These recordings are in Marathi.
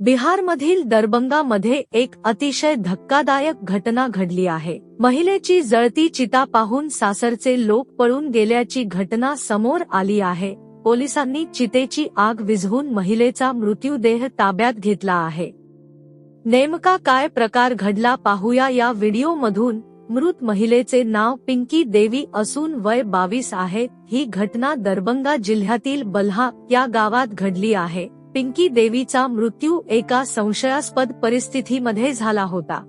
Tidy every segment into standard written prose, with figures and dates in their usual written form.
बिहारमधील दरभंगामध्ये एक अतिशय धक्कादायक घटना घडली आहे। महिलेची जळती चिता पाहून सासरचे लोक पळून गेल्याची घटना समोर आली आहे। पोलिसांनी चितेची आग विझवून महिलेचा मृत्यूदेह ताब्यात घेतला आहे। नेमका काय प्रकार घडला पाहूया या व्हिडिओमधून। मृत महिलेचे नाव पिंकी देवी असून वय 22 आहे। ही घटना दरभंगा जिल्ह्यातील बल्हा या गावात घडली आहे। पिंकी देवीचा मृत्यू एका संशयास्पद परिस्थितीमध्ये झाला होता।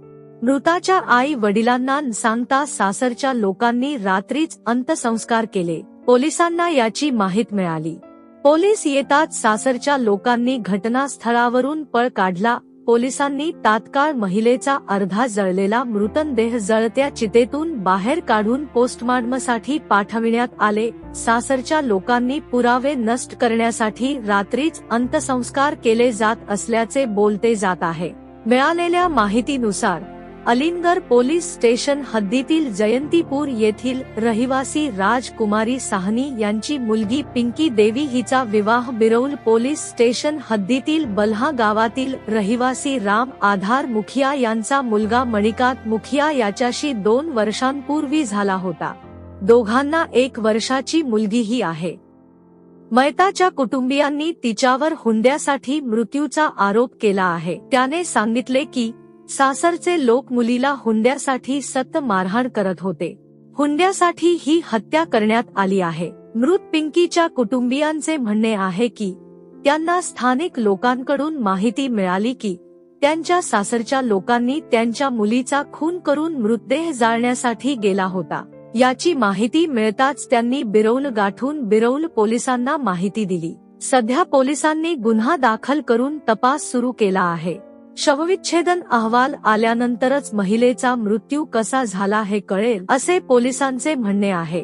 मृताच्या आई वडिलांना न सांगता सासरच्या लोकांनी रात्रीच अंत्यसंस्कार केले। पोलिसांना याची माहिती मिळाली। पोलीस येताच सासरच्या लोकांनी घटनास्थळावरून पळ काढला। पोलिसांनी तात्काळ महिलेचा अर्धा जळलेला मृतदेह जळत्या चितेतून बाहेर काढून पोस्टमॉर्टमसाठी पाठविण्यात आले। सासरच्या लोकांनी पुरावे नष्ट करण्यासाठी रात्रीच अंत्यसंस्कार केले जात असल्याचे बोलते जात आहे। मिळालेल्या माहितीनुसार अलिनगर पोलीस स्टेशन हद्दीतील जयंतीपूर येथील रहिवासी राजकुमारी साहनी यांची मुलगी पिंकी देवी हिचा विवाह बिरौल पोलीस स्टेशन हद्दीतील बल्हा गावातील रहिवासी राम आधार मुखिया यांचा मुलगा मणिकांत मुखिया याच्याशी 2 वर्षांपूर्वी झाला होता। दोघांना 1 वर्षाची मुलगीही आहे। मयताच्या कुटुंबियांनी तिच्यावर हुंड्यासाठी मृत्यूचा आरोप केला आहे। त्याने सांगितले की सासरचे लोक मुलीला हुंड्यासाठी सतत मारहाण करत होते। हुंड्यासाठी ही हत्या करण्यात आली आहे। मृत पिंकीच्या कुटुंबियांचे म्हणणे आहे की त्यांना स्थानिक लोकांकडून माहिती मिळाली की त्यांच्या सासरच्या लोकांनी त्यांच्या मुलीचा खून करून मृतदेह जाळण्यासाठी गेला होता। याची माहिती मिळताच त्यांनी बिरौल गाठून बिरौल पोलिसांना माहिती दिली। सध्या पोलिसांनी गुन्हा दाखल करून तपास सुरू केला आहे। शवविच्छेदन अहवाल आल्यानंतरच महिलेचा मृत्यू कसा झाला हे कळेल असे पोलिसांचे म्हणणे आहे।